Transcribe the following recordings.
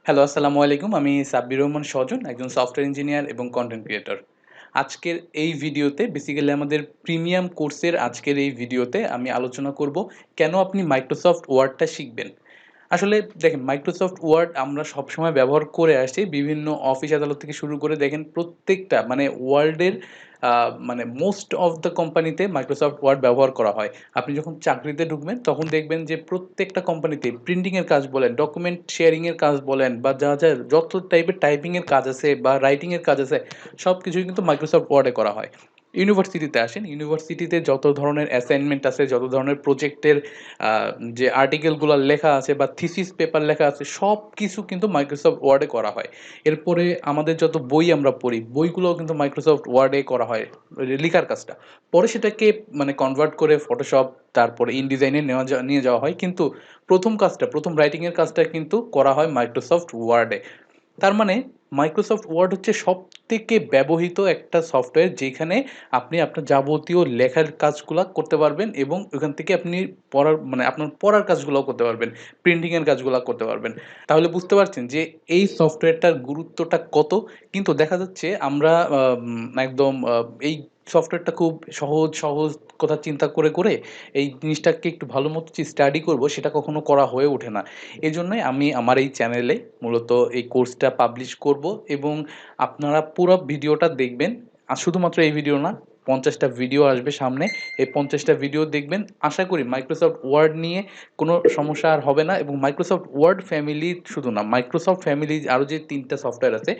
Hello, আসসালামু আলাইকুম। আমি সাব্বির রহমান সজন, একজন সফটওয়্যার ইঞ্জিনিয়ার এবং কনটেন্ট ক্রিয়েটর। আজকের এই ভিডিওতে বেসিক্যালি আমাদের প্রিমিয়াম কোর্সের আজকের এই ভিডিওতে আমি আলোচনা করব কেন আপনি মাইক্রোসফট ওয়ার্ডটা শিখবেন। আসলে দেখেন, মাইক্রোসফট ওয়ার্ড আমরা সবসময় ব্যবহার করে আসছি। বিভিন্ন অফিস আদালত থেকে শুরু করে দেখেন প্রত্যেকটা মানে ওয়ার্ল্ডের মানে মোস্ট অফ দ্য কোম্পানিতে মাইক্রোসফট ওয়ার্ড ব্যবহার করা হয়। আপনি যখন চাকরিতে ঢুকবেন তখন দেখবেন যে প্রত্যেকটা কোম্পানিতে প্রিন্টিংয়ের কাজ বলেন, ডকুমেন্ট শেয়ারিংয়ের কাজ বলেন বা যা যত টাইপের টাইপিংয়ের কাজ আছে বা রাইটিংয়ের কাজ আছে সব কিছুই কিন্তু মাইক্রোসফট ওয়ার্ডে করা হয়। ইউনিভার্সিটিতে আসেন, ইউনিভার্সিটিতে যত ধরনের অ্যাসাইনমেন্ট আছে, যত ধরনের প্রজেক্টের যে আর্টিকেলগুলো লেখা আছে বা থিসিস পেপার লেখা আছে সব কিছু কিন্তু মাইক্রোসফট ওয়ার্ডে করা হয়। এরপরে আমাদের যত বই আমরা পড়ি বইগুলোও কিন্তু মাইক্রোসফট ওয়ার্ডে করা হয় লেখার কাজটা। পরে সেটাকে মানে কনভার্ট করে ফটোশপ তারপরে ইনডিজাইনে নিয়ে যাওয়া হয়, কিন্তু প্রথম কাজটা, প্রথম রাইটিংয়ের কাজটা কিন্তু করা হয় মাইক্রোসফট ওয়ার্ডে। তার মানে মাইক্রোসফট ওয়ার্ড হচ্ছে সবথেকে ব্যবহৃত একটা সফটওয়্যার যেখানে আপনি আপনার যাবতীয় লেখার কাজগুলো করতে পারবেন এবং ওখান থেকে আপনি পড়ার মানে আপনার পড়ার কাজগুলোও করতে পারবেন, প্রিন্টিংয়ের কাজগুলো করতে পারবেন। তাহলে বুঝতে পারছেন যে এই সফটওয়্যারটার গুরুত্বটা কত। কিন্তু দেখা যাচ্ছে আমরা একদম এই সফটওয়্যারটা খুব সহজ সহজ কথা চিন্তা করে এই জিনিসটাকে একটু ভালো মতো স্টাডি করব সেটা কখনো করা হয়ে ওঠে না। এজন্যই আমি আমার এই চ্যানেলে মূলত এই কোর্সটা পাবলিশ করব এবং আপনারা পুরো ভিডিওটা দেখবেন। আর শুধুমাত্র এই ভিডিও না, 50টা ভিডিও আসবে সামনে। এই 50টা ভিডিও দেখবেন। আশা করি মাইক্রোসফট ওয়ার্ড নিয়ে কোনো সমস্যা আর হবে না এবং মাইক্রোসফট ওয়ার্ড ফ্যামিলি শুধু না, মাইক্রোসফট ফ্যামিলি আরও যে ৩টা সফটওয়্যার আছে,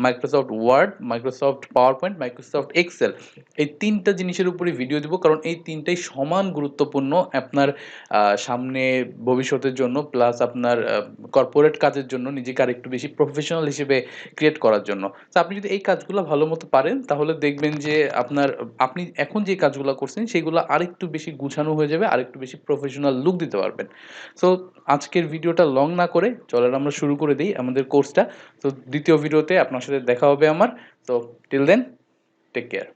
Microsoft Word, Microsoft PowerPoint, Microsoft Excel, এই ৩টা জিনিসের উপরে ভিডিও দিব কারণ এই ৩টাই সমান গুরুত্বপূর্ণ আপনার সামনে ভবিষ্যতের জন্য প্লাস আপনার কর্পোরেট কাজের জন্য নিজেকে আরেকটু বেশি প্রফেশনাল হিসেবে ক্রিয়েট করার জন্য। তো আপনি যদি এই কাজগুলো ভালো মতো পারেন তাহলে দেখবেন যে আপনি এখন যে কাজগুলো করছেন সেগুলো আরেকটু বেশি গুছানো হয়ে যাবে, আরেকটু বেশি প্রফেশনাল লুক দিতে পারবেন। সো আজকের ভিডিওটা লং না করে চলেন আমরা শুরু করে দিই আমাদের কোর্সটা। তো দ্বিতীয় ভিডিওতে আপনার সাথে দেখা হবে আমার। তো টিল দেন, টেক কেয়ার।